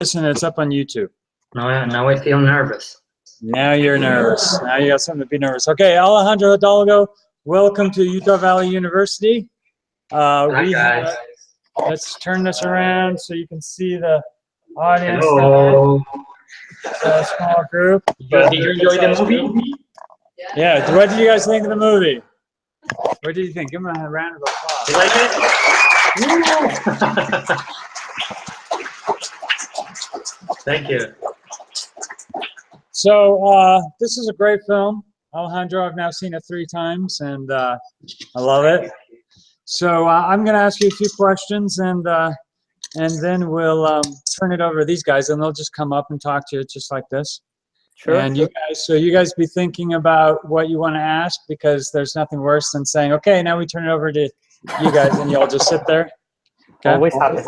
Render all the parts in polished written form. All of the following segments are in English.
And it's up on YouTube. Now I feel nervous. Now you're nervous. Now you got something to be nervous. Okay, Alejandro Hidalgo, welcome to Utah Valley University. Hi guys. Let's turn this around so you can see the audience. Hello. A small group. Did you enjoy the movie? Yeah. What did you guys think of the movie? What did you think? Give them a round of applause. You like it? Thank you. So this is a great film. Alejandro, I've now seen it 3 times, and I love it. So I'm going to ask you a few questions, and then we'll turn it over to these guys, and they'll just come up and talk to you just like this. Sure. And you guys be thinking about what you want to ask, because there's nothing worse than saying, okay, now we turn it over to you guys, and you all just sit there. Okay? Always happens.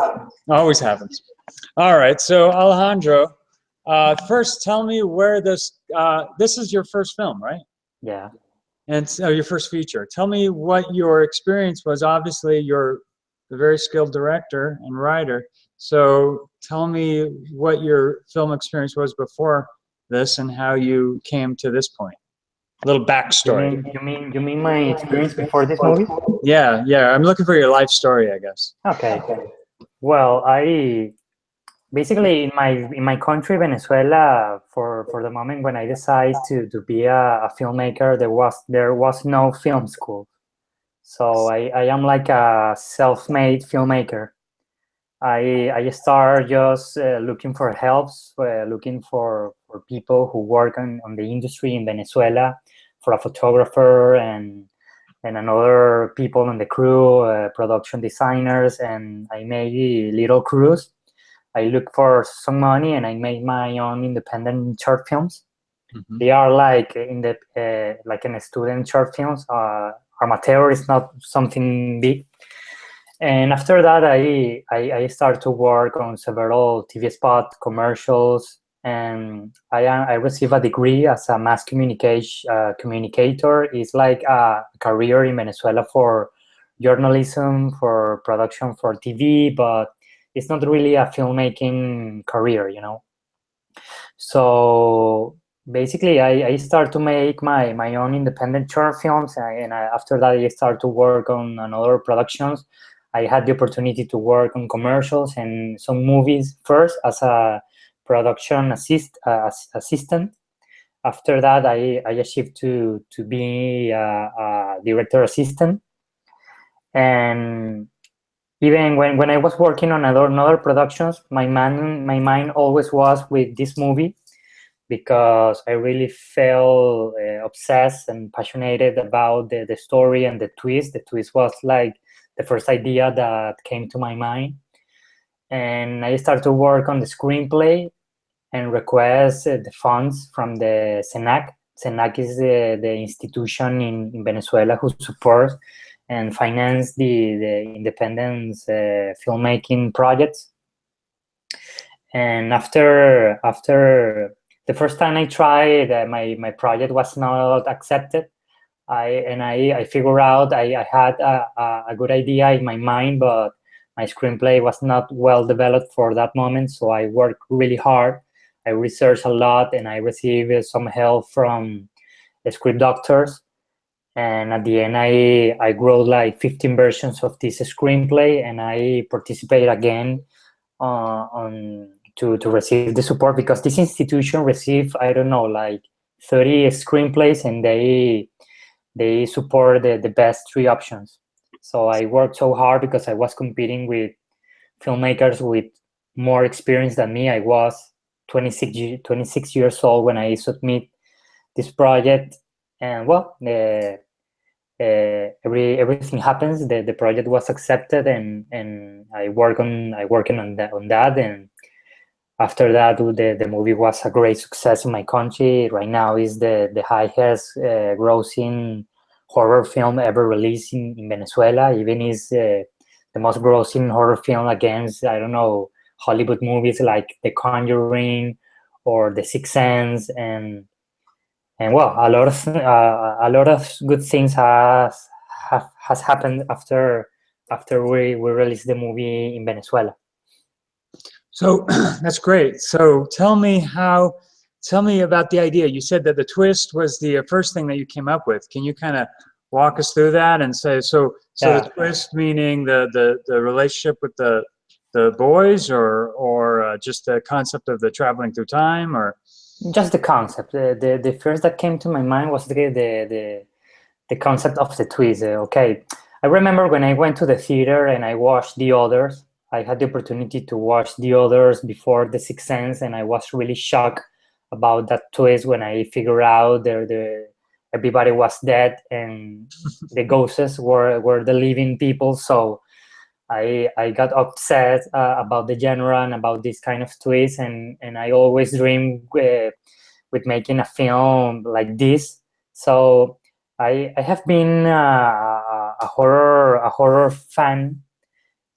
Always happens. All right. So Alejandro, first tell me where this is your first film, right? Yeah. And so your first feature. Tell me what your experience was. Obviously, you're a very skilled director and writer. So tell me what your film experience was before this and how you came to this point. A little backstory. You mean my experience before this movie? Yeah. I'm looking for your life story, I guess. Okay. Well, I basically in my country, Venezuela, for the moment when I decided to be a filmmaker, there was no film school. So I am like a self-made filmmaker. I start just looking for helps, looking for people who work on the industry in Venezuela, for a photographer and another people on the crew, production designers, and I made little crews. I look for some money and I made my own independent short films. Mm-hmm. They are like in a student short films. Amateur is not something big. And after that, I started to work on several TV spot commercials, and I received a degree as a mass communicator. It's like a career in Venezuela for journalism, for production for TV, but it's not really a filmmaking career, you know. So basically, I started to make my own independent short films, and after that, I started to work on other productions. I had the opportunity to work on commercials and some movies first as a production assistant. After that, I achieved to be a director assistant. And even when I was working on other productions, my mind always was with this movie, because I really felt obsessed and passionate about the story and the twist. The twist was like the first idea that came to my mind. And I started to work on the screenplay and request the funds from the CENAC. CENAC is the institution in Venezuela who supports and finance the independent filmmaking projects. And after the first time I tried, my project was not accepted. I figured out I had a good idea in my mind, but my screenplay was not well developed for that moment. So I worked really hard. I researched a lot, and I received some help from script doctors. And at the end, I wrote like 15 versions of this screenplay, and I participated again to receive the support, because this institution received, I don't know, like 30 screenplays, and they support the best 3 options. So I worked so hard because I was competing with filmmakers with more experience than me. I was 26 years old when I submit this project, and well, everything happens. The project was accepted, and I working on that. And after that, the movie was a great success in my country. Right now is the highest grossing horror film ever released in Venezuela. Even is the most grossing horror film against, I don't know, Hollywood movies like The Conjuring or The Sixth Sense, and well, a lot of good things has happened after we released the movie in Venezuela. So that's great. So tell me about the idea. You said that the twist was the first thing that you came up with. Can you kind of walk us through that and say, so the Yeah, twist meaning the relationship with the boys, or just the concept of the traveling through time, or just the concept. The first that came to my mind was the concept of the twist. Okay, I remember when I went to the theater and I watched The Others. I had the opportunity to watch The Others before The Sixth Sense, and I was really shocked about that twist when I figured out everybody was dead and the ghosts were the living people. So I got upset about the genre and about this kind of twist, and I always dreamed with making a film like this. So I have been a horror fan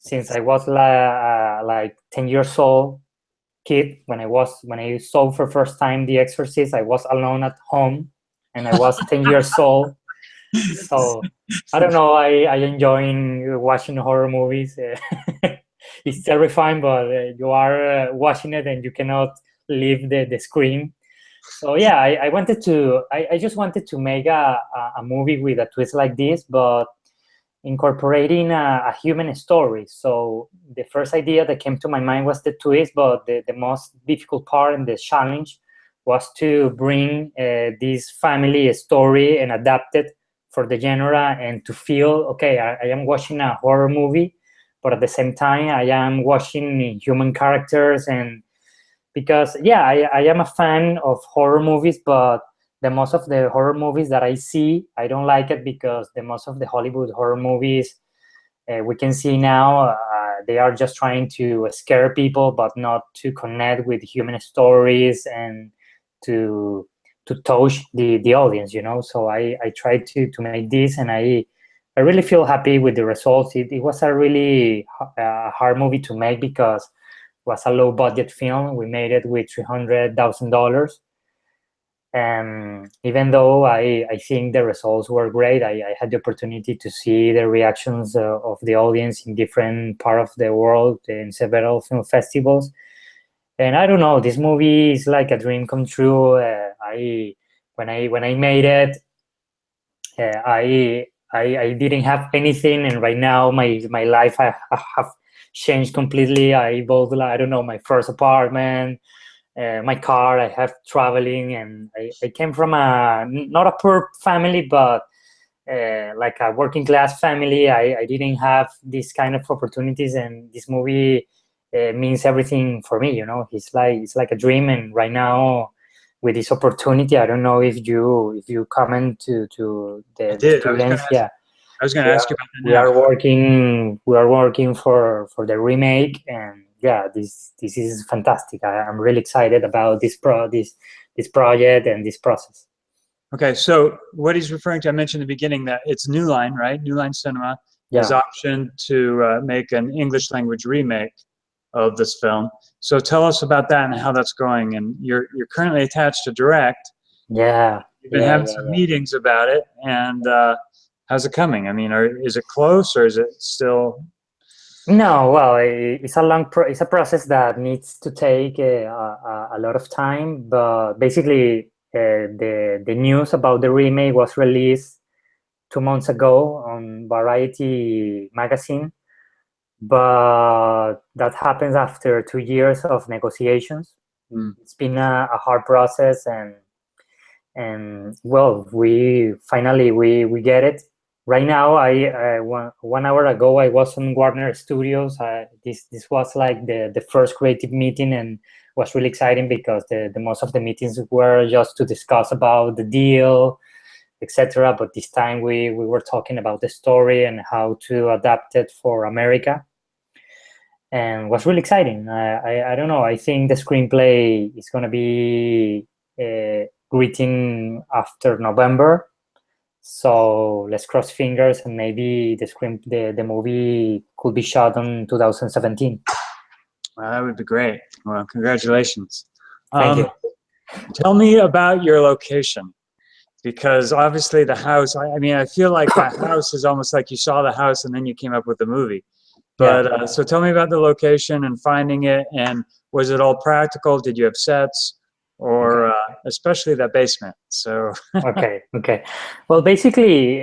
since I was like 10 years old kid. When I saw for first time The Exorcist, I was alone at home, and I was 10 years old. So I don't know. I enjoy watching horror movies. It's terrifying, but you are watching it and you cannot leave the screen. So yeah, I just wanted to make a movie with a twist like this, but incorporating a human story. So the first idea that came to my mind was the twist, but the most difficult part and the challenge was to bring this family story and adapt it for the genre, and to feel, okay, I am watching a horror movie, but at the same time, I am watching human characters. And because, yeah, I am a fan of horror movies, but the most of the horror movies that I see, I don't like it, because the most of the Hollywood horror movies we can see now, they are just trying to scare people, but not to connect with human stories and to touch the audience, you know. So I tried to make this, and I really feel happy with the results. It was a really hard movie to make, because it was a low budget film. We made it with $300,000. And even though I think the results were great, I had the opportunity to see the reactions of the audience in different parts of the world, in several film festivals. And I don't know, this movie is like a dream come true. When I made it, I didn't have anything, and right now my life I have changed completely. I bought, I don't know, my first apartment, my car. I have traveling, and I came from not a poor family, but like a working class family. I didn't have this kind of opportunities, and this movie means everything for me. You know, it's like a dream. And right now, with this opportunity, I don't know if you comment to I the did. students. Yeah, I was going to ask you about that we now. are working for the remake, and yeah, this is fantastic. I'm really excited about this project and this process. Okay, so what he's referring to, I mentioned in the beginning that it's New Line, right? New Line Cinema has Yeah, optioned to make an English language remake of this film. So tell us about that and how that's going. And you're currently attached to direct. yeah, You've been yeah, having yeah, some yeah. meetings about it, and how's it coming? I mean, is it close, or is it still? No, well, it's a it's a process that needs to take a lot of time. But basically, the news about the remake was released 2 months ago on Variety magazine. But that happens after 2 years of negotiations. Hmm. It's been a hard process, and well, we finally we get it. Right now, I 1 hour ago, I was on Warner Studios. This was like the first creative meeting, and was really exciting, because the most of the meetings were just to discuss about the deal, etc. But this time we were talking about the story and how to adapt it for America, and was really exciting. I don't know. I think the screenplay is going to be written after November. So let's cross fingers, and maybe the movie could be shot in 2017. Well, that would be great. Well, congratulations. Thank you. Tell me about your location, because obviously the house, I mean, I feel like that house is almost like you saw the house and then you came up with the movie. But so tell me about the location and finding it, and was it all practical? Did you have sets, or especially that basement? So Okay. Well, basically,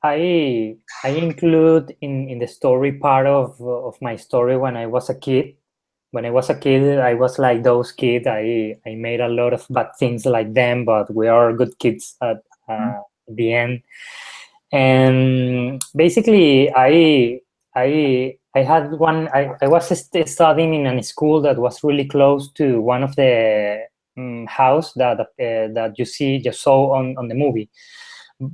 I include in the story part of my story when I was a kid. When I was a kid, I was like those kids. I made a lot of bad things like them, but we are good kids at the end. And basically, I had one. I was studying in a school that was really close to one of the house that you saw on the movie.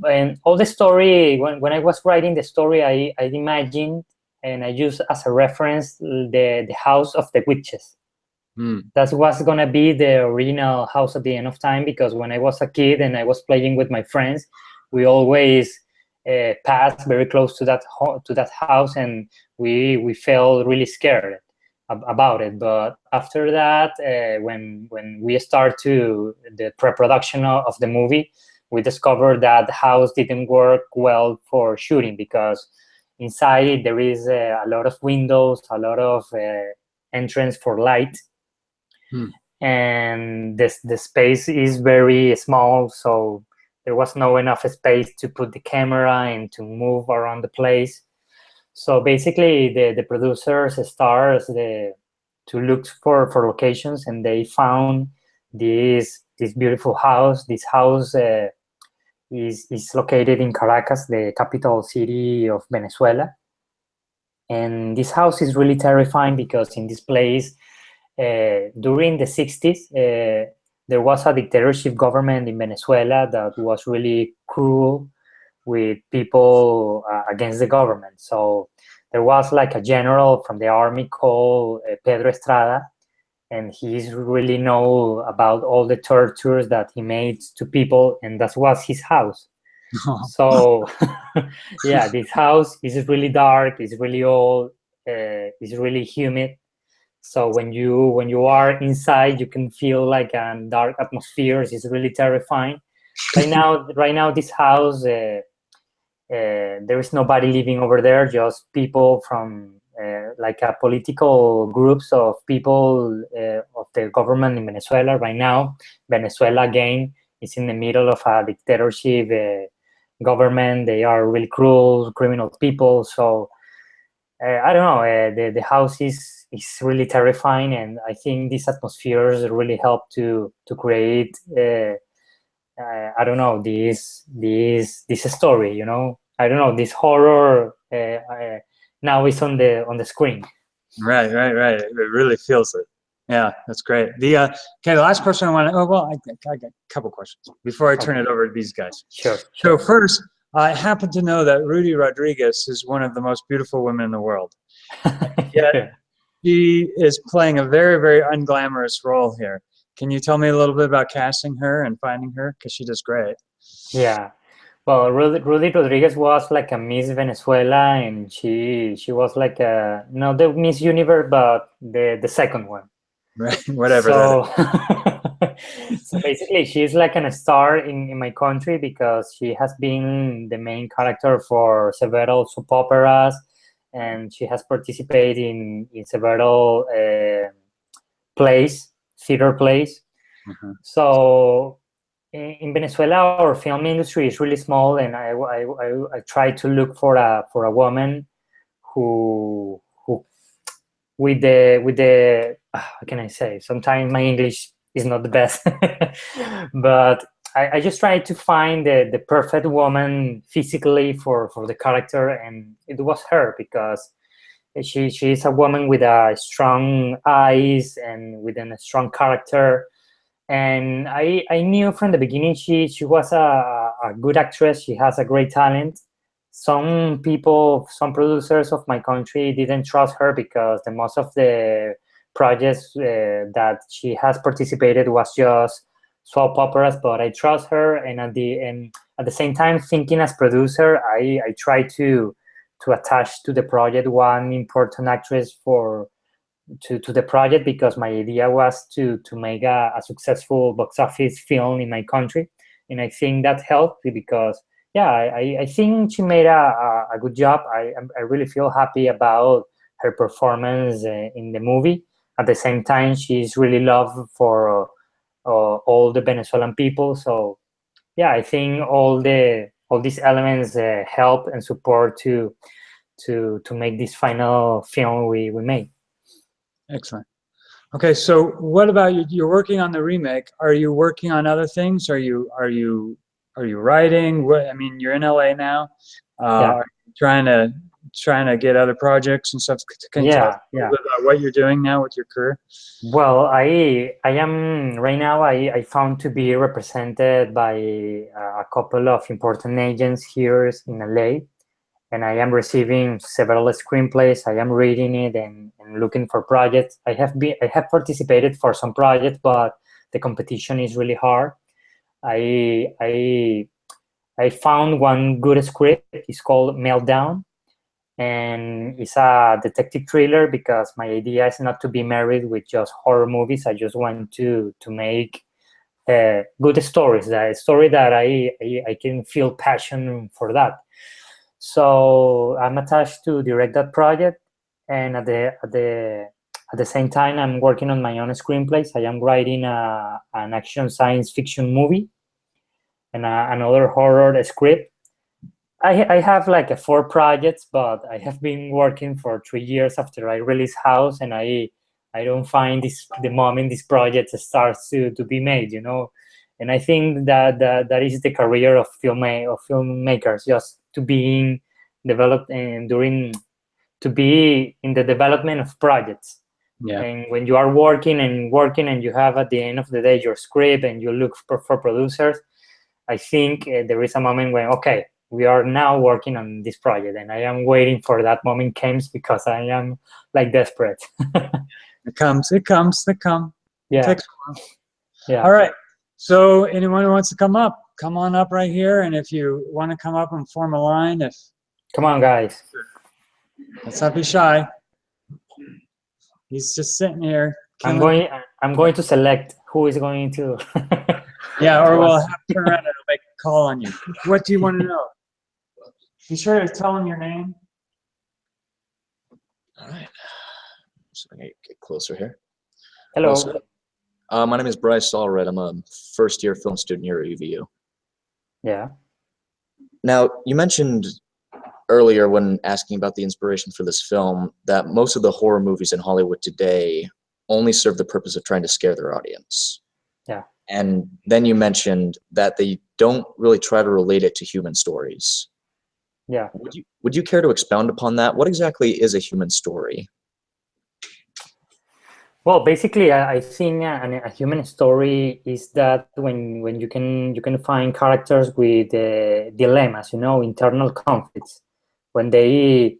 And all the story, when I was writing the story, I imagined and I used as a reference the house of the witches. That was gonna be the original house at the end of time, because when I was a kid and I was playing with my friends, we always passed very close to that house, and we felt really scared about it. But after that, when we start to the pre-production of the movie, we discovered that the house didn't work well for shooting, because inside there is a lot of windows, a lot of entrance for light, and the space is very small, so there was no enough space to put the camera and to move around the place. So basically, the producers start to look for locations, and they found this beautiful house. This house is located in Caracas, the capital city of Venezuela. And this house is really terrifying because in this place, during the 60s, there was a dictatorship government in Venezuela that was really cruel with people against the government. So there was like a general from the army called Pedro Estrada, and he's really know about all the tortures that he made to people, and that was his house. So yeah, this house is really dark, it's really old, it's really humid. So when you are inside, you can feel like a dark atmosphere. It's really terrifying. Right now, this house, there is nobody living over there. Just people from like a political groups of people of the government in Venezuela. Right now, Venezuela again is in the middle of a dictatorship government. They are really cruel, criminal people. So I don't know. The house is really terrifying, and I think these atmospheres really help to create. I don't know, this story. You know, I don't know, this horror. Now is on the screen. Right. It really feels it. Yeah, that's great. Okay, the last question I want to. Oh well, I got a couple questions before I turn it over to these guys. Sure. So first, I happen to know that Rudy Rodriguez is one of the most beautiful women in the world. Yet she is playing a very, very unglamorous role here. Can you tell me a little bit about casting her and finding her? Because she does great. Yeah. Well, Rudy Rodriguez was like a Miss Venezuela, and she was like not the Miss Universe, but the second one. Right, whatever so, that is. So basically, she's like a star in my country because she has been the main character for several soap operas, and she has participated in several theater plays. So in Venezuela, our film industry is really small, and I try to look for a woman who with the how can I say? Sometimes my English is not the best, but I just try to find the perfect woman physically for the character, and it was her because she is a woman with a strong eyes and with a strong character. And I knew from the beginning she was a good actress. She has a great talent. Some people, some producers of my country didn't trust her because the most of the projects that she has participated was just soap operas. But I trust her, and at the same time, thinking as producer, I try to attach to the project one important actress to the project, because my idea was to make a successful box office film in my country. And I think that helped because I think she made a good job. I really feel happy about her performance in the movie. At the same time, she's really loved for all the Venezuelan people. So yeah, I think all these elements help and support to make this final film we made. Excellent. Okay, so what about you? You're working on the remake. Are you working on other things? Are you writing? What, I mean, you're in LA now. Yeah. Are you trying to get other projects and stuff? Can you tell us a little bit about what you're doing now with your career? Well, I am right now. I found to be represented by a couple of important agents here in LA, and I am receiving several screenplays. I am reading it and looking for projects. I have participated for some projects, but the competition is really hard. I found one good script. It's called Meltdown, and it's a detective thriller because my idea is not to be married with just horror movies. I just want to make good stories, that story that I can feel passion for that. So I'm attached to direct that project, and at the same time, I'm working on my own screenplays. I am writing an action science fiction movie and another horror script. I have like 4 projects, but I have been working for 3 years after I release House, and I don't find the moment this project starts to be made, you know. And I think that is the career of filmmakers, just to being developed and to be in the development of projects. Yeah. And when you are working and you have at the end of the day your script and you look for producers, I think there is a moment when, okay, we are now working on this project, and I am waiting for that moment comes because I am like desperate. It comes. Yeah. It takes a while. Yeah. All right. So anyone who wants to come up, come on up right here. And if you want to come up and form a line, Come on, guys. Let's not be shy. He's just sitting here. I'm going to select who is going to. Yeah, or we'll have to turn around and make a call on you. What do you want to know? Be sure to tell him your name. All right. So I get closer here. Hello. My name is Bryce Allred. I'm a first-year film student here at UVU. Yeah. Now, you mentioned earlier when asking about the inspiration for this film that most of the horror movies in Hollywood today only serve the purpose of trying to scare their audience. Yeah. And then you mentioned that they don't really try to relate it to human stories. Yeah. Would you care to expound upon that? What exactly is a human story? Well, basically, I think a human story is that when you can find characters with dilemmas, you know, internal conflicts, when they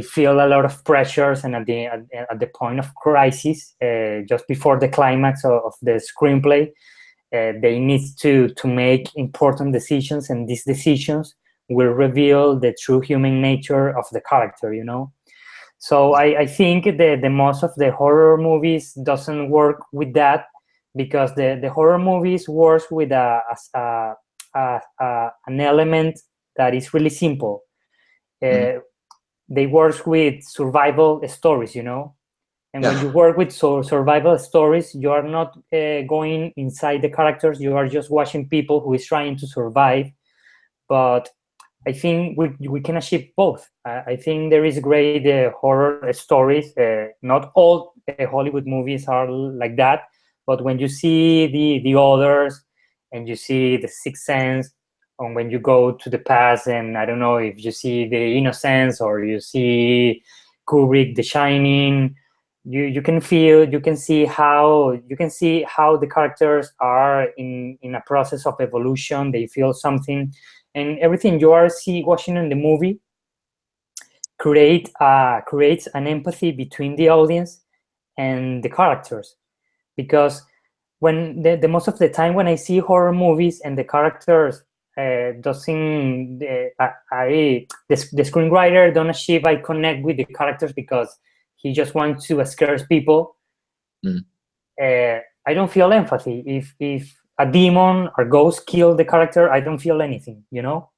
feel a lot of pressures, and at the point of crisis, just before the climax of the screenplay, they need to make important decisions, and these decisions will reveal the true human nature of the character, you know. So I think the most of the horror movies doesn't work with that, because the horror movies works with an element that is really simple. They work with survival stories, you know. And when you work with survival stories, you are not going inside the characters. You are just watching people who is trying to survive. But I think we can achieve both. I think there is great horror stories. Not all Hollywood movies are like that, but when you see the others, and you see The Sixth Sense, or when you go to the past, and I don't know if you see The Innocents, or you see Kubrick, The Shining, you can see how the characters are in a process of evolution. They feel something. And everything you are watching in the movie creates an empathy between the audience and the characters. Because when the most of the time when I see horror movies and the characters doesn't, the screenwriter don't achieve I connect with the characters because he just wants to scare people. I don't feel empathy. If a demon or ghost kill the character, I don't feel anything, you know.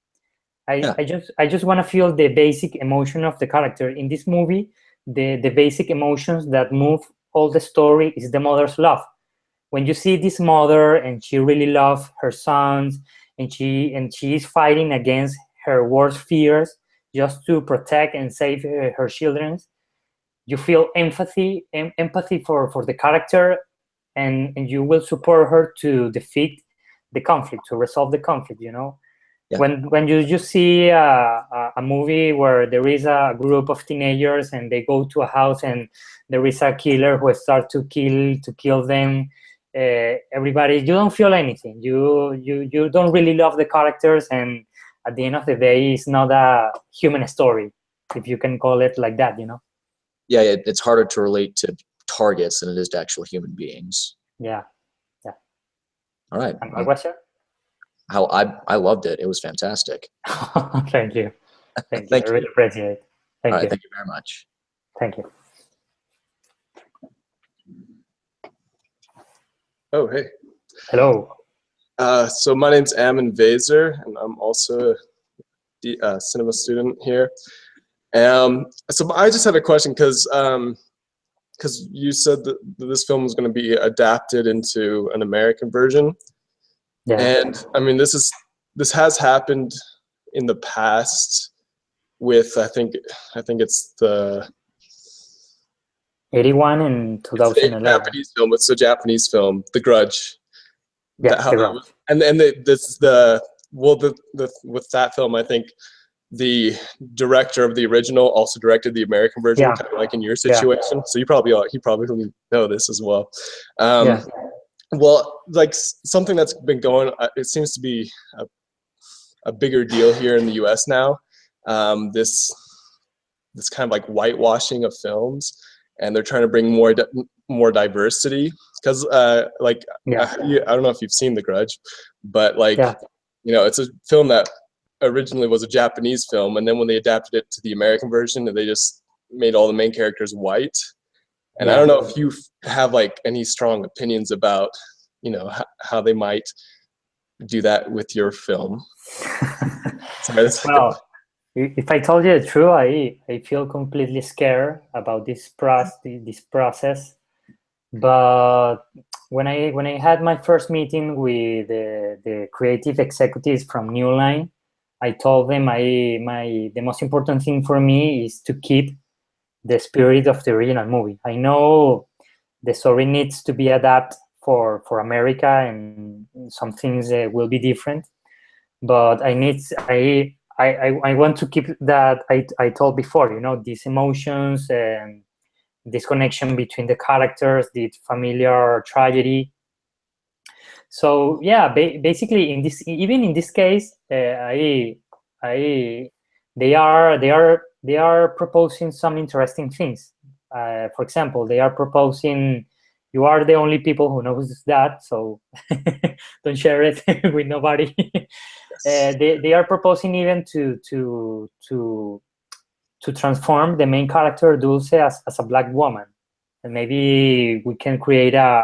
Yeah. I just want to feel the basic emotion of the character in this movie. The basic emotions that move all the story is the mother's love. When you see this mother and she really loves her sons, and she is fighting against her worst fears just to protect and save her children, you feel empathy for the character, and you will support her to defeat the conflict, to resolve the conflict, you know. Yeah. When you just see a movie where there is a group of teenagers and they go to a house and there is a killer who starts to kill them, everybody, you don't feel anything. You don't really love the characters, and at the end of the day, it's not a human story, if you can call it like that, you know. Yeah, it's harder to relate to targets than it is to actual human beings. Yeah. All right. And my question? How I loved it. It was fantastic. Thank you. Thank you. Thank I really you. appreciate it. All Thank right. you. Thank you very much. Thank you. Oh, hey. Hello. So my name's Ammon Vaser, and I'm also a cinema student here. So I just had a question because you said that this film was going to be adapted into an American version, Yeah. and I mean this has happened in the past with I think it's the 81 and it's a 2011. Japanese film. It's a Japanese film, The Grudge. Yeah, That- how The that Grudge. was- and the with that film, I think the director of the original also directed the American version, Yeah. kind of like in your situation. So you probably know this as well. Yeah. Well, like something that's been going, it seems to be a bigger deal here in the U.S. now. This kind of like whitewashing of films, and they're trying to bring more diversity. Because Yeah. I don't know if you've seen The Grudge, but like Yeah. you know, it's a film that originally was a Japanese film, and then when they adapted it to the American version, they just made all the main characters white. And I Yeah. don't know if you have like any strong opinions about, you know, how they might do that with your film. Sorry, that's like Well, if I told you the truth, I feel completely scared about this process. But when I had my first meeting with the creative executives from New Line, I told them the most important thing for me is to keep the spirit of the original movie. I know the story needs to be adapted for America, and some things will be different, but I want to keep that I told before, you know, these emotions and this connection between the characters, the familiar tragedy. So yeah, basically even in this case, they are proposing some interesting things. For example, they are proposing, you are the only people who knows that, so don't share it with nobody. They are proposing even to transform the main character Dulce as a black woman, and maybe we can create a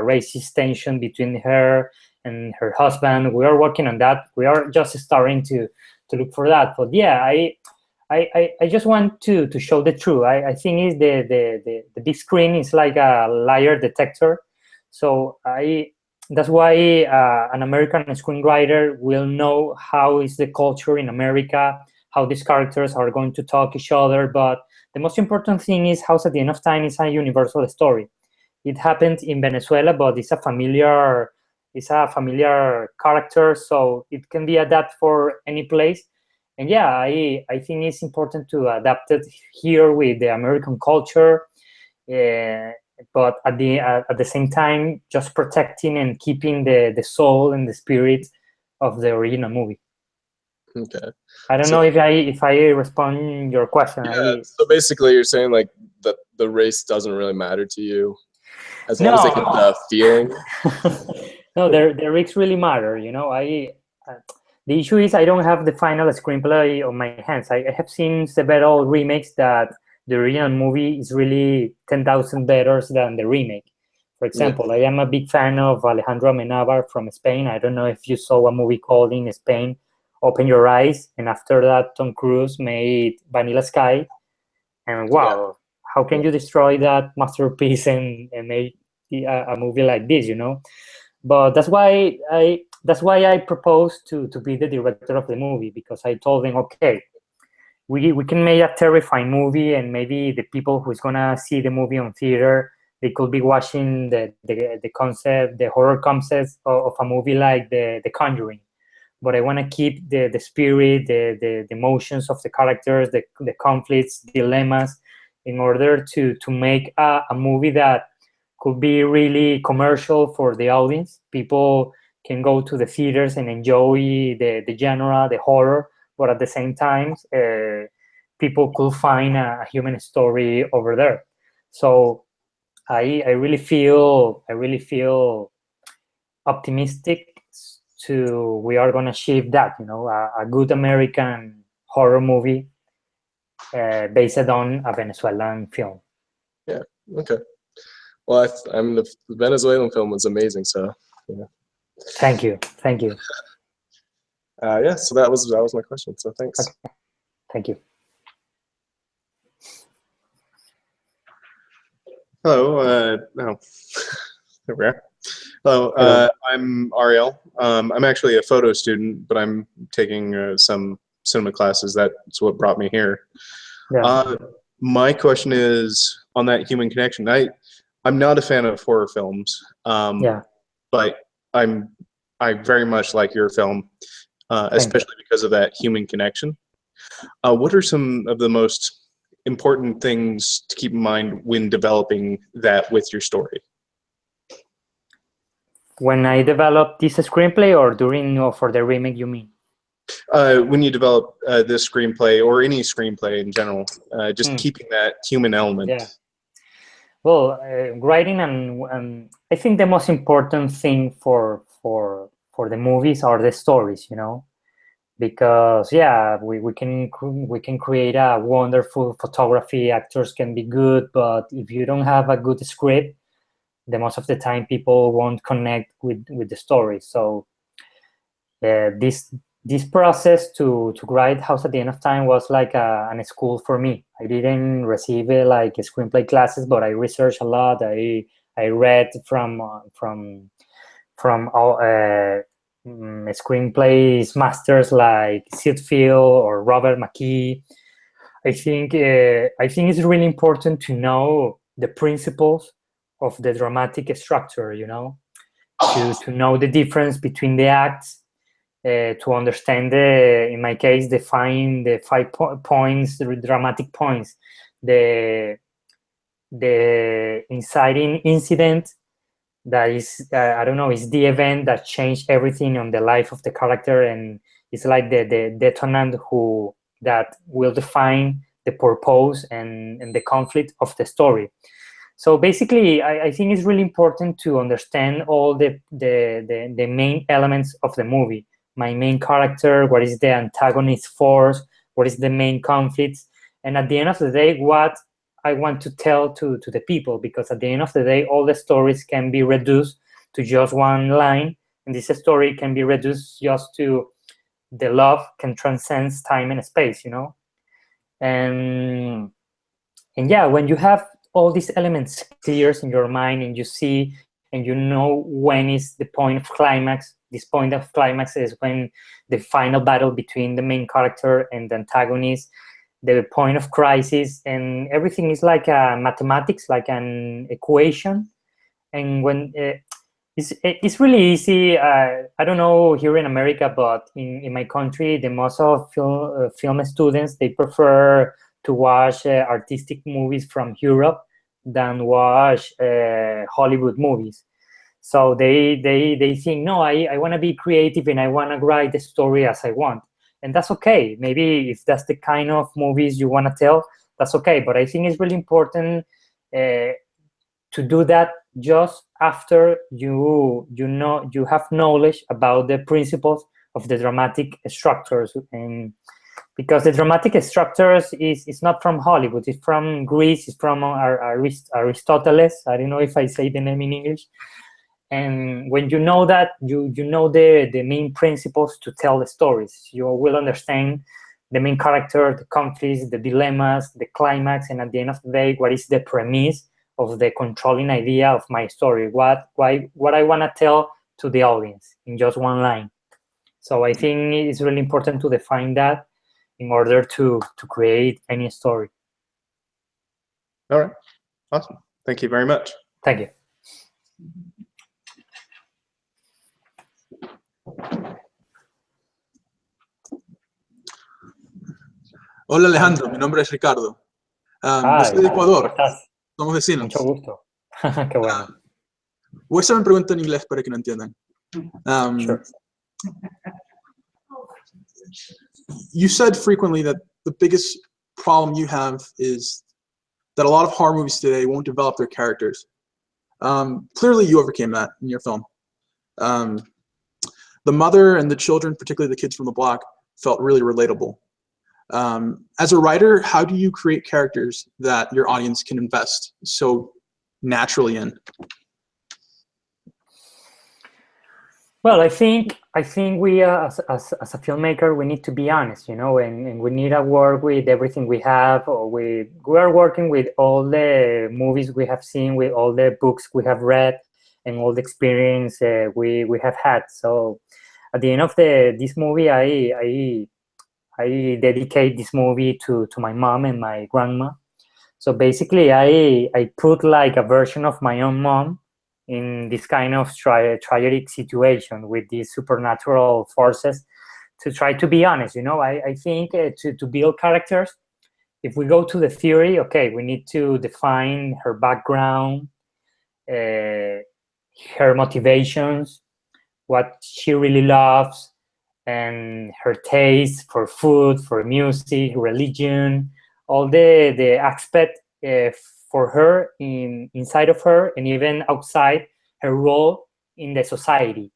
racist tension between her and her husband. We are working on that. We are just starting to look for that. But yeah, I just want to show the truth. I think is the big screen is like a liar detector. So that's why an American screenwriter will know how is the culture in America, how these characters are going to talk each other. But the most important thing is how, at the end of time, it's a universal story. It happened in Venezuela, but it's a familiar character, so it can be adapted for any place. And yeah, I think it's important to adapt it here with the American culture, but at the same time, just protecting and keeping the soul and the spirit of the original movie. okay. I don't know if I respond your question. Yeah. So basically, you're saying like that the race doesn't really matter to you, as long as they get the feeling. No, the risks really matter. You know, the issue is I don't have the final screenplay on my hands. I have seen several remakes that the original movie is really 10,000 better than the remake. For example, I am a big fan of Alejandro Amenábar from Spain. I don't know if you saw a movie called In Spain open your eyes. And after that, Tom Cruise made Vanilla Sky, and wow, how can you destroy that masterpiece and make a movie like this, you know? But that's why I proposed to be the director of the movie, because I told them, okay, we can make a terrifying movie, and maybe the people who's gonna see the movie on theater, they could be watching the concept, the horror concepts of a movie like the Conjuring. But I want to keep the spirit, the emotions of the characters, the conflicts, dilemmas, in order to make a movie that could be really commercial for the audience. People can go to the theaters and enjoy the genre, the horror, but at the same time, people could find a human story over there. So I really feel optimistic we are going to achieve that, you know, a good American horror movie based on a Venezuelan film. Yeah. Okay. Well, I mean, the Venezuelan film was amazing. So, yeah. Thank you. Yeah. So that was my question. So thanks. Okay. Thank you. Hello. No. There we are. Hello. I'm Ariel. I'm actually a photo student, but I'm taking some cinema classes. That's what brought me here. Yeah. My question is on that human connection. I'm not a fan of horror films. But I very much like your film, especially because of that human connection. What are some of the most important things to keep in mind when developing that with your story? When I developed this screenplay, or during, or for the remake, you mean? When you develop this screenplay, or any screenplay in general, just keeping that human element. Yeah. Well, writing and I think the most important thing for the movies are the stories, you know, because we can create a wonderful photography, actors can be good, but if you don't have a good script, the most of the time people won't connect with the story. So this process to write House at the End of Time was like a school for me. I didn't receive like screenplay classes, but I researched a lot. I read from screenplays masters like Sid Field or Robert McKee. I think it's really important to know the principles of the dramatic structure, you know, to know the difference between the acts, to understand in my case, define the 5 points, the dramatic points, the inciting incident that is, I don't know, is the event that changed everything on the life of the character, and it's like the detonant that will define the purpose and the conflict of the story. So basically, I think it's really important to understand all the main elements of the movie. My main character, what is the antagonist force, what is the main conflicts, and at the end of the day, what I want to tell to the people, because at the end of the day, all the stories can be reduced to just one line, and this story can be reduced just to the love can transcend time and space, you know? And yeah, when you have all these elements clear in your mind, and you see and you know when is the point of climax. This point of climax is when the final battle between the main character and the antagonist, the point of crisis, and everything is like a mathematics, like an equation. And when it's really easy. I don't know here in America, but in my country, the most of film students, they prefer to watch artistic movies from Europe than watch Hollywood movies. So they think, no, I want to be creative and I want to write the story as I want. And that's okay. Maybe if that's the kind of movies you want to tell, that's okay. But I think it's really important to do that just after you have knowledge about the principles of the dramatic structures. And because the dramatic structures is not from Hollywood, it's from Greece, it's from Aristoteles. I don't know if I say the name in English. And when you know that, you know the main principles to tell the stories. You will understand the main character, the conflicts, the dilemmas, the climax, and at the end of the day, what is the premise of the controlling idea of my story? What I want to tell to the audience in just one line. So I think it's really important to define that in order to create any story. All right, awesome. Thank you very much. Thank you. Hola Alejandro, mi nombre es Ricardo. Yo soy de Ecuador. ¿Cómo estás? Somos vecinos. Mucho gusto. Qué bueno. Voy a hacer una pregunta en inglés para que no entiendan. Sure. You said frequently that the biggest problem you have is that a lot of horror movies today won't develop their characters. Clearly you overcame that in your film. The mother and the children, particularly the kids from the block, felt really relatable. As a writer, how do you create characters that your audience can invest so naturally in? Well, I think we as a filmmaker, we need to be honest, you know, and we need to work with everything we have, or we are working with all the movies we have seen, with all the books we have read, and all the experience we have had. So at the end of this movie, I dedicate this movie to my mom and my grandma. So basically, I put like a version of my own mom in this kind of tragic situation with these supernatural forces, to try to be honest. You know, I think to build characters, if we go to the theory, okay, we need to define her background, her motivations, what she really loves, and her taste for food, for music, religion, all the aspect for her inside of her, and even outside her role in the society.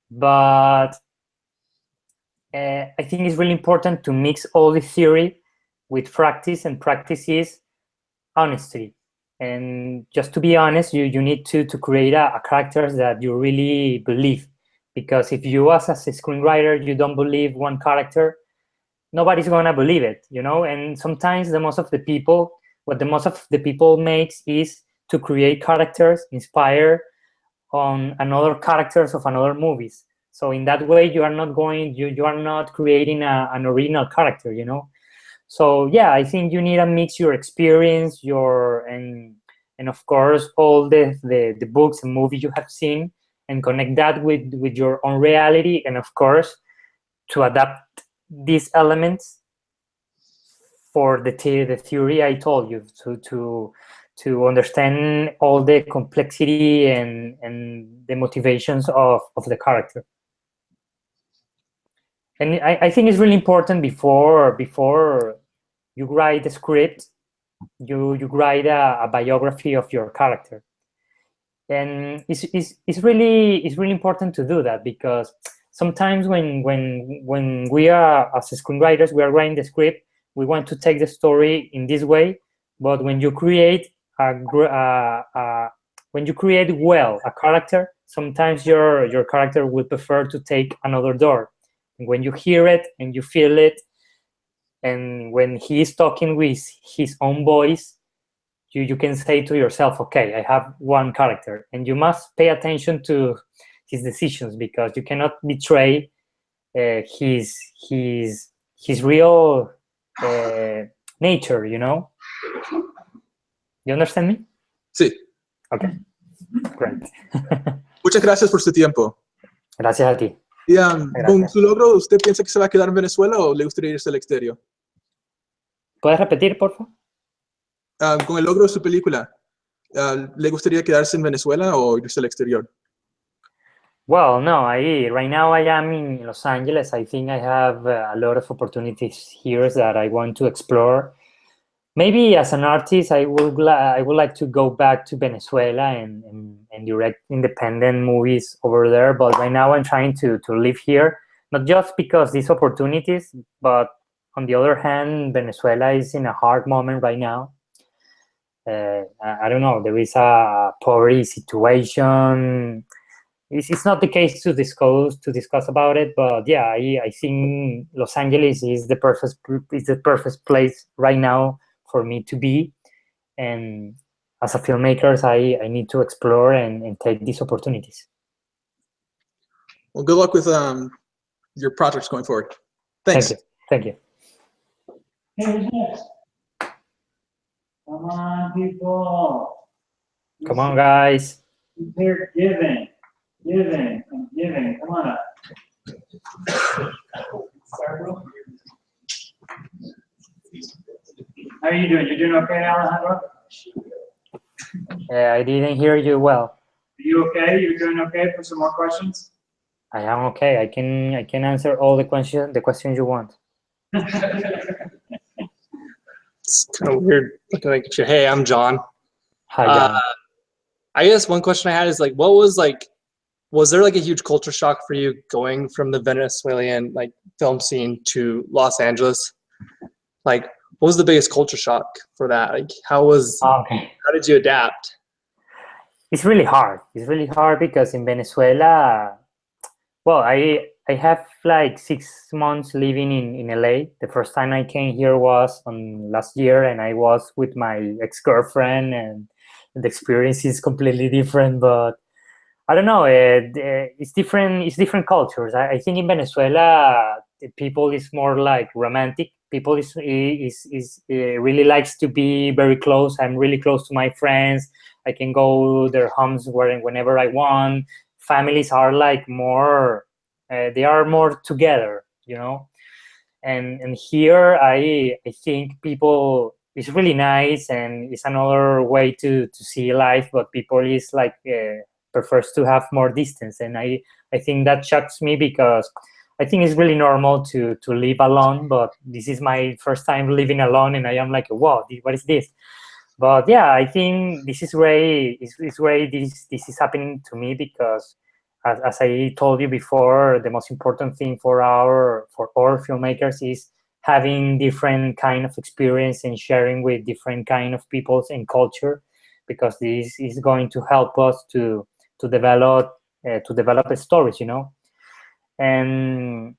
But I think it's really important to mix all the theory with practice, and practice is honesty. And just to be honest, you need to create a character that you really believe. Because if you, as a screenwriter, you don't believe one character, nobody's gonna believe it, you know. And sometimes what the most of the people makes is to create characters inspired on another characters of another movies. So in that way, you are not creating an original character, you know. So yeah, I think you need to mix your experience, and of course all the books and movies you have seen, and connect that with your own reality, and of course to adapt these elements for the theory I told you, to understand all the complexity and the motivations of the character. And I think it's really important before you write the script, you write a biography of your character. And it's really important to do that, because sometimes when we are, as screenwriters, we are writing the script, we want to take the story in this way, but when you create well a character, sometimes your character will prefer to take another door. And when you hear it and you feel it, and when he is talking with his own voice, you can say to yourself, okay, I have one character. And you must pay attention to his decisions, because you cannot betray his real nature, you know. You understand me? Sí. Okay, great. Muchas gracias por su tiempo. Gracias a ti. Y con su logro, ¿usted piensa que se va a quedar en Venezuela o le gustaría irse al exterior? ¿Puedes repetir, por favor? Con el logro de su película, ¿le gustaría quedarse en Venezuela o irse al exterior? Well, no, right now I am in Los Angeles. I think I have a lot of opportunities here that I want to explore. Maybe as an artist, I would like to go back to Venezuela and direct independent movies over there. But right now I'm trying to live here, not just because these opportunities, but on the other hand, Venezuela is in a hard moment right now. I don't know, there is a poverty situation. it's not the case to discuss about it, but yeah, I think Los Angeles is the perfect place right now for me to be, and as a filmmaker, I need to explore and take these opportunities. Well, good luck with your projects going forward. Thanks. Thank you. Hey, who's next? Come on, people. Come on, guys. Who's here giving, and giving. Come on up. How are you doing? You're doing okay, Alejandro? I didn't hear you well. Are you okay? You're doing okay for some more questions? I am okay. I can answer all the questions you want. It's kind of weird looking at you. Hey, I'm John. Hi, John. I guess one question I had is like, was there like a huge culture shock for you going from the Venezuelan like film scene to Los Angeles? Like, what was the biggest culture shock for that? Like, how did you adapt? It's really hard. It's really hard because in Venezuela, well, I have like 6 months living in LA. The first time I came here was on last year, and I was with my ex-girlfriend, and the experience is completely different. But I don't know. It's different. It's different cultures. I think in Venezuela, the people is more like romantic. People is really likes to be very close. I'm really close to my friends. I can go to their homes whenever I want. Families are like more. They are more together, you know. And here, I think people. It's really nice, and it's another way to see life. But people is like. Prefers to have more distance, and I think that shocks me because I think it's really normal to live alone, but this is my first time living alone, and I am like, wow, what is this? But yeah, I think this is way this is happening to me because as I told you before, the most important thing for our filmmakers is having different kind of experience and sharing with different kind of peoples and culture, because this is going to help us to develop the stories, you know. And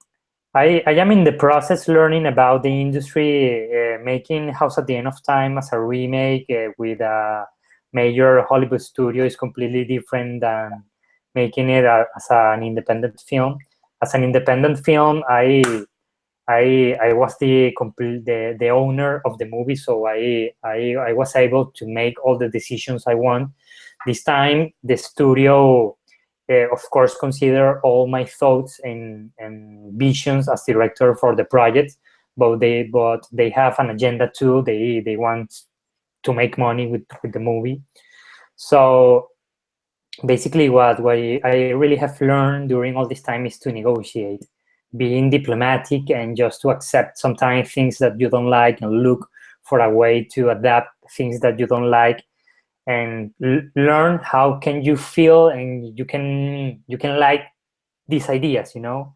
I am in the process learning about the industry, making House at the End of Time as a remake with a major Hollywood studio is completely different than making it as an independent film. As an independent film, I was the owner of the movie, so I was able to make all the decisions I want. This time, the studio, of course, consider all my thoughts and visions as director for the project, but they have an agenda too. They want to make money with the movie. So basically, what I really have learned during all this time is to negotiate, being diplomatic, and just to accept sometimes things that you don't like and look for a way to adapt things that you don't like, and learn how can you feel and you can like these ideas, you know,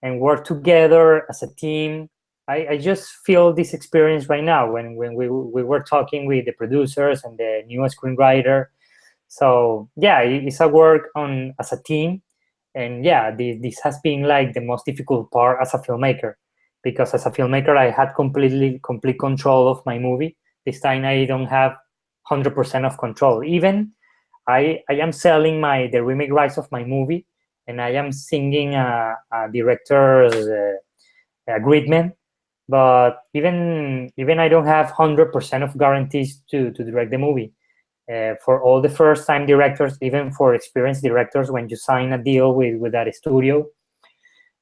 and work together as a team. I just feel this experience right now when we were talking with the producers and the new screenwriter. So yeah, it's a work on as a team. And yeah, this has been like the most difficult part as a filmmaker, because as a filmmaker, I had complete control of my movie. This time I don't have 100% of control. Even I am selling the remake rights of my movie, and I am singing a director's agreement. But even I don't have 100% of guarantees to direct the movie. For all the first-time directors, even for experienced directors, when you sign a deal with that studio,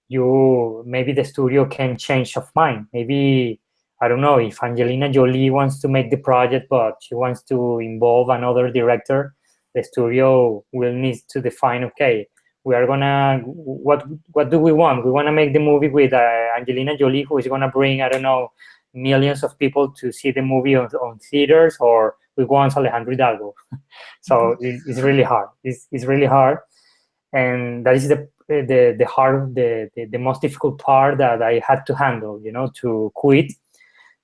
maybe the studio can change of mind. Maybe, I don't know, if Angelina Jolie wants to make the project, but she wants to involve another director, the studio will need to define, okay, we are gonna, what do we want? We want to make the movie with Angelina Jolie, who is gonna bring, I don't know, millions of people to see the movie on theaters, or we want Alejandro Hidalgo. So it's really hard. It's really hard, and that is the most difficult part that I had to handle. You know, to quit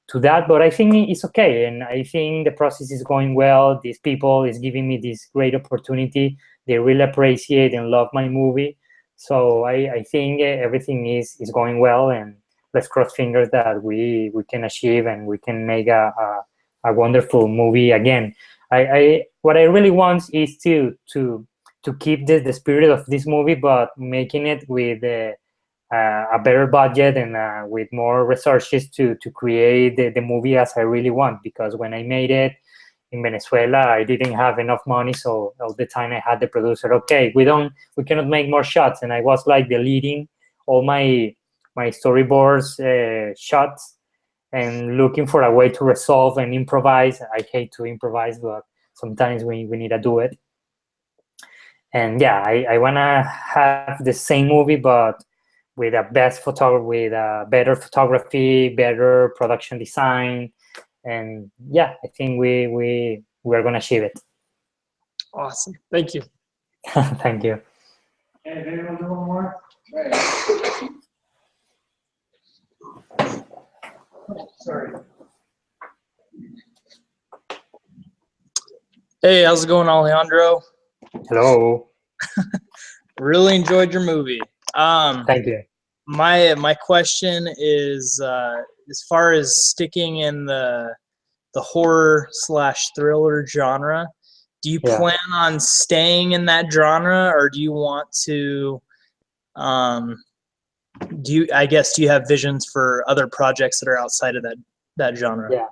to that. But I think it's okay, and I think the process is going well. These people is giving me this great opportunity they really appreciate and love my movie. So I think everything is going well, and let's cross fingers that we can achieve and we can make a wonderful movie again. What I really want is to keep the spirit of this movie, but making it with a better budget and with more resources to create the movie as I really want. Because when I made it in Venezuela, I didn't have enough money, so all the time I had the producer, okay, we cannot make more shots, and I was like deleting all my storyboards shots and looking for a way to resolve and improvise. I hate to improvise, but sometimes we need to do it. And yeah, I want to have the same movie, but with a with a better photography, better production design. And yeah, I think we're going to achieve it. Awesome. Thank you. Thank you. Okay, maybe we'll do one more. Sorry. Hey, how's it going, Alejandro? Hello. Really enjoyed your movie. Thank you. My question is, as far as sticking in the horror / thriller genre, do you plan on staying in that genre, or do you want to? Do you have visions for other projects that are outside of that genre?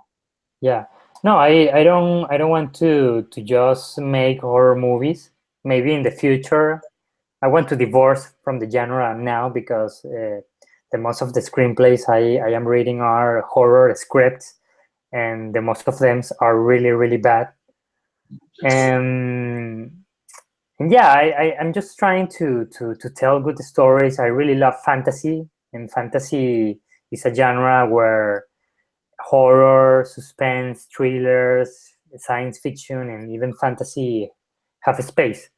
Yeah. No, I don't want to just make horror movies. Maybe in the future, I want to divorce from the genre now, because the most of the screenplays I am reading are horror scripts, and the most of them are really, really bad. And yeah, I'm just trying to tell good stories. I really love fantasy, and fantasy is a genre where horror, suspense, thrillers, science fiction, and even fantasy have a space.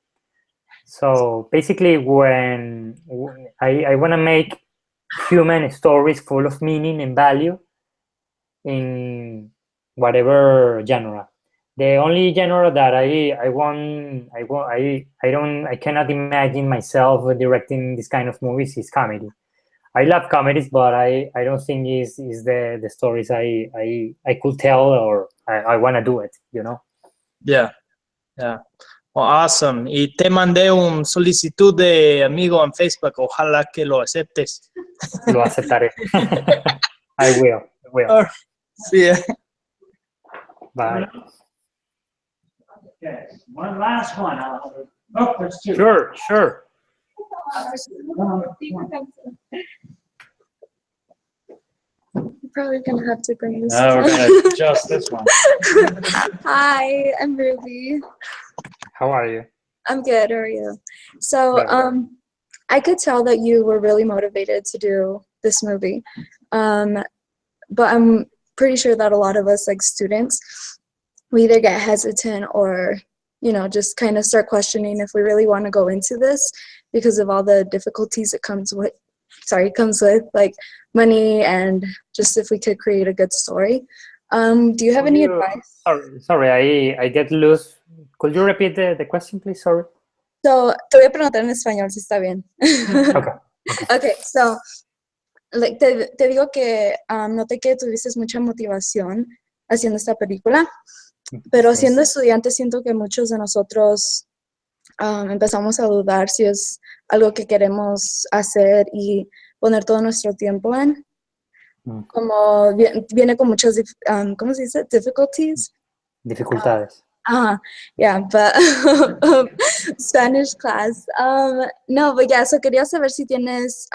So basically, when I want to make human stories full of meaning and value in whatever genre. The only genre that I cannot imagine myself directing this kind of movies is comedy. I love comedies, but I don't think is the stories I could tell, or I want to do it, Yeah. Well, awesome. Y te mandé un solicitud de amigo en Facebook. Ojalá que lo aceptes. Lo aceptaré. I will. See ya. Bye. Okay, one last one. Oh, there's two. Sure. You're probably gonna have to bring this. No, we're gonna adjust this one. Hi, I'm Ruby. How are you? I'm good. How are you? So, I could tell that you were really motivated to do this movie, but I'm pretty sure that a lot of us, like students, we either get hesitant or, just kind of start questioning if we really want to go into this because of all the difficulties it comes with, like money and just if we could create a good story. Do you have any advice? Sorry, I get loose. Could you repeat the question, please? Sorry. So, te voy a preguntar en español si está bien. Okay, so, like, te digo que noté que tuviste mucha motivación haciendo esta película, pero siendo estudiante siento que muchos de nosotros empezamos a dudar si es algo que queremos hacer y poner todo nuestro tiempo en. Como viene con muchas, ¿cómo se dice? Dificultades. Yeah, but Spanish class. No, but yeah, so quería saber si tienes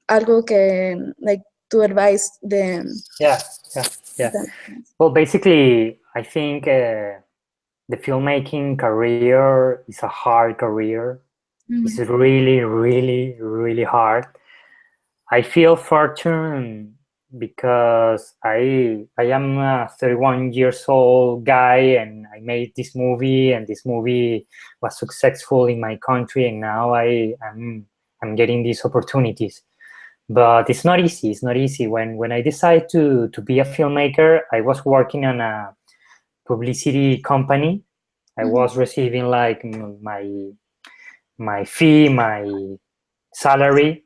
algo que, like, tu advice de... Yeah. Well, basically, I think the filmmaking career is a hard career. It's really, really, really hard. I feel fortunate because I am a 31 years old guy, and I made this movie, and this movie was successful in my country, and now I'm getting these opportunities. But it's not easy. It's not easy. When I decided to be a filmmaker, I was working on a publicity company, I was receiving like my fee, my salary,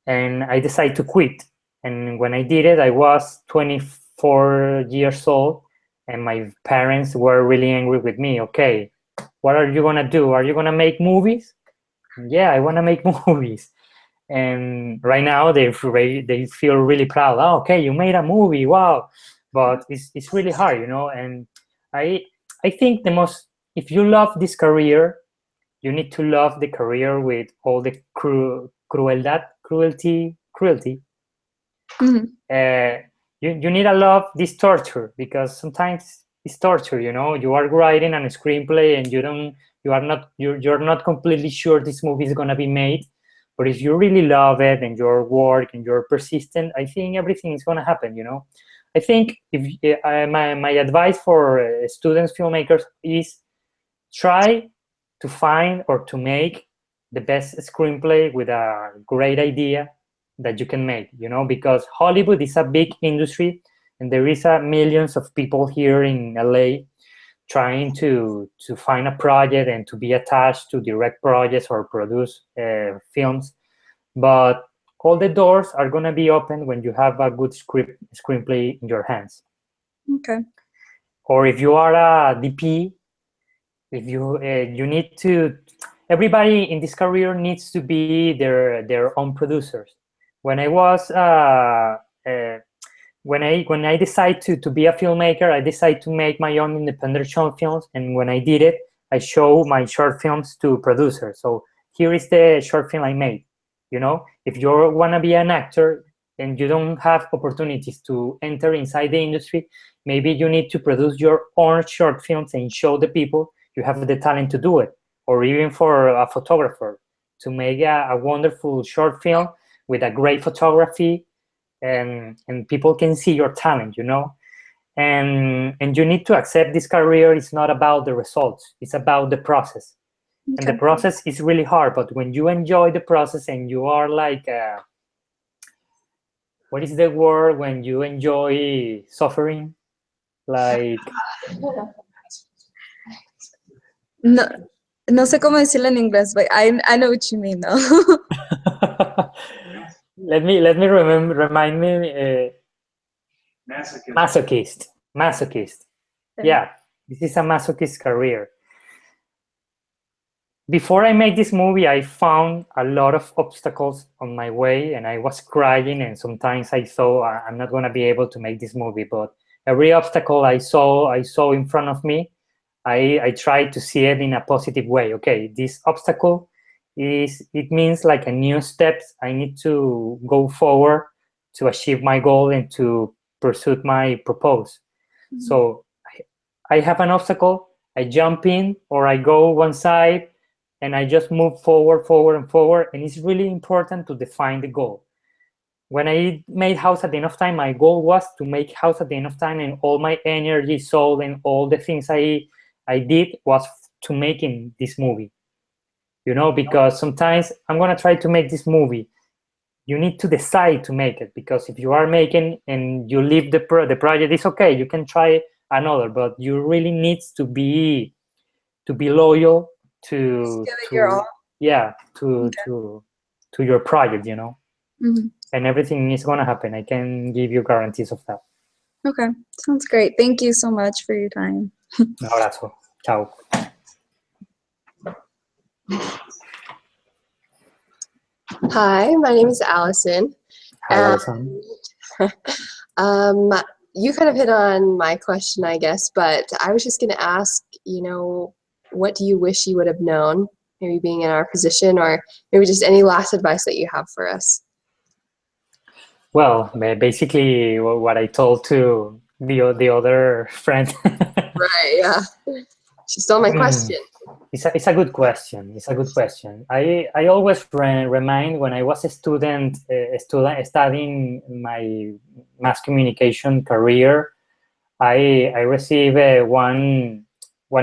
and I decided to quit. And when I did it, I was 24 years old, and my parents were really angry with me. Okay, what are you gonna do? Are you gonna make movies? Yeah, I wanna make movies. And right now they feel really proud. Oh, okay, you made a movie, wow! But it's really hard, you know. And I think if you love this career, you need to love the career with all the cruelty. Mm-hmm. You need to love this torture, because sometimes it's torture, you know. You are writing a screenplay and you're not completely sure this movie is gonna be made. But if you really love it and your work and you're persistent, I think everything is gonna happen, you know. I think my advice for students, filmmakers, is try to find or to make the best screenplay with a great idea that you can make, you know, because Hollywood is a big industry and there is millions of people here in LA trying to find a project and to be attached to direct projects or produce films. But all the doors are going to be open when you have a good screenplay in your hands. Okay. Or if you are a DP, if you need to, everybody in this career needs to be their own producers. When I was when I decided to be a filmmaker, I decided to make my own independent short films, and when I did it, I show my short films to producers. So here is the short film I made. You know, if you want to be an actor and you don't have opportunities to enter inside the industry, maybe you need to produce your own short films and show the people you have the talent to do it. Or even for a photographer, to make a wonderful short film with a great photography, and people can see your talent, you know. And you need to accept this career is not about the results, it's about the process. Okay. And the process is really hard, but when you enjoy the process and you are like what is the word when you enjoy suffering, like no sé cómo decirlo en inglés, but I know what you mean though. let me remind me. Masochist. Yeah, this is a masochist career. Before I made this movie, I found a lot of obstacles on my way, and I was crying, and sometimes I thought I'm not going to be able to make this movie. But every obstacle I saw in front of me, I tried to see it in a positive way. Okay, this obstacle it means like a new steps I need to go forward to achieve my goal and to pursue my purpose. Mm-hmm. So I have an obstacle, I jump in, or I go one side, and I just move forward. And it's really important to define the goal. When I made House at the End of Time, my goal was to make House at the End of Time, and all my energy, soul, and all the things I did was to making this movie. You know, because sometimes I'm going to try to make this movie. You need to decide to make it, because if you are making and you leave the project, it's okay. You can try another, but you really need to be loyal to your project, you know. Mm-hmm. And everything is gonna happen. I can give you guarantees of that. Okay, sounds great. Thank you so much for your time. Un abrazo. Ciao. Hi, my name is Allison. Hi, Allison. You kind of hit on my question, I guess, but I was just going to ask, you know, what do you wish you would have known, maybe being in our position, or maybe just any last advice that you have for us? Well, basically what I told to the other friend. Right, yeah. She stole my question. It's a good question. I always remind when I was a student studying my mass communication career, I received one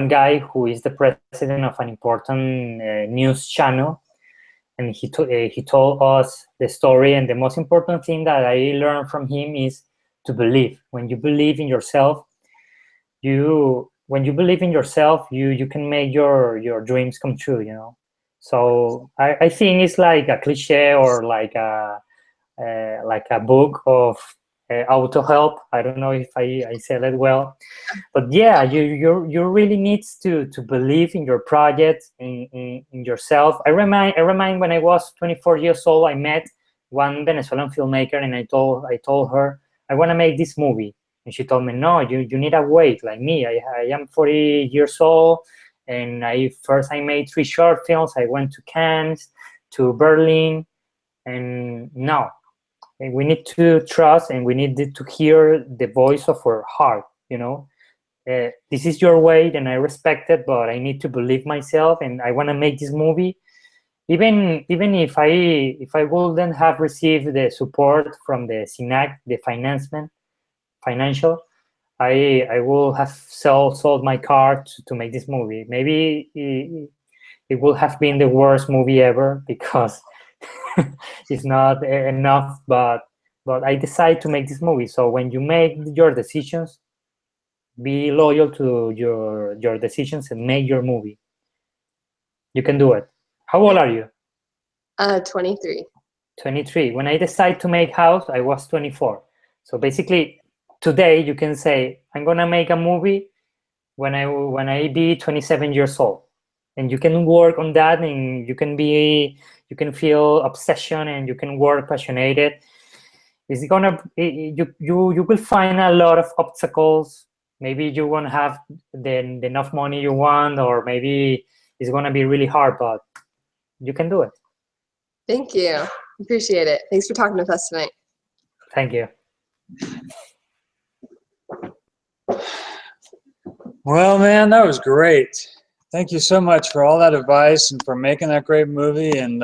guy who is the president of an important news channel, and he told us the story. And the most important thing that I learned from him is to believe. When you believe in yourself, you when you believe in yourself, you can make your dreams come true, you know. So I think it's like a cliche or like a book of auto help. I don't know if I said it well, but yeah, you really need to believe in your project, in yourself. I remind when I was 24 years old, I met one Venezuelan filmmaker, and I told her I want to make this movie, and she told me, no, you need to wait. Like me, I am 40 years old, and I made 3 short films. I went to Cannes, to Berlin, and no. And we need to trust, and we need to hear the voice of our heart, you know. This is your way, and I respect it, but I need to believe myself, and I want to make this movie. Even if I wouldn't have received the support from the CineSKype, the financial, I will have sold my car to make this movie. Maybe it would have been the worst movie ever, because it's not enough, but I decided to make this movie. So when you make your decisions, be loyal to your decisions and make your movie. You can do it. How old are you? 23. 23. When I decided to make House, I was 24. So basically, today you can say, I'm gonna make a movie when I be 27 years old, and you can work on that, and you can feel obsession, and you can work passionated. It's gonna you will find a lot of obstacles. Maybe you won't have the enough money you want, or maybe it's gonna be really hard, but you can do it. Thank you. Appreciate it. Thanks for talking with us tonight. Thank you. Well, man, that was great. Thank you so much for all that advice and for making that great movie and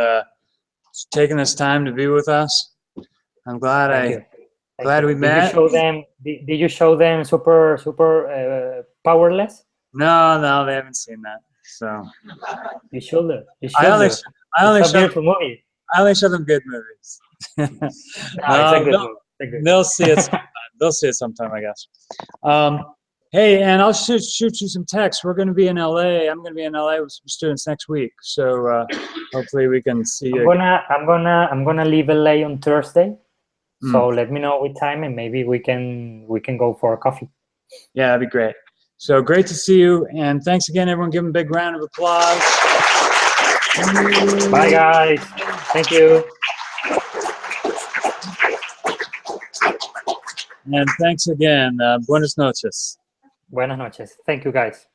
taking this time to be with us. I'm glad we met. Did you show them super powerless? No, they haven't seen that. So you should. I only show them good movies. It's a good movie. They'll see it sometime. They'll see it sometime, I guess. Hey, and I'll shoot you some texts. We're going to be in LA. I'm going to be in LA with some students next week. So hopefully we can see you. I'm gonna leave LA on Thursday. So let me know what time, and maybe we can go for a coffee. Yeah, that'd be great. So great to see you, and thanks again, everyone. Give them a big round of applause. Bye, guys. Thank you. And thanks again. Buenas noches. Buenas noches. Thank you, guys.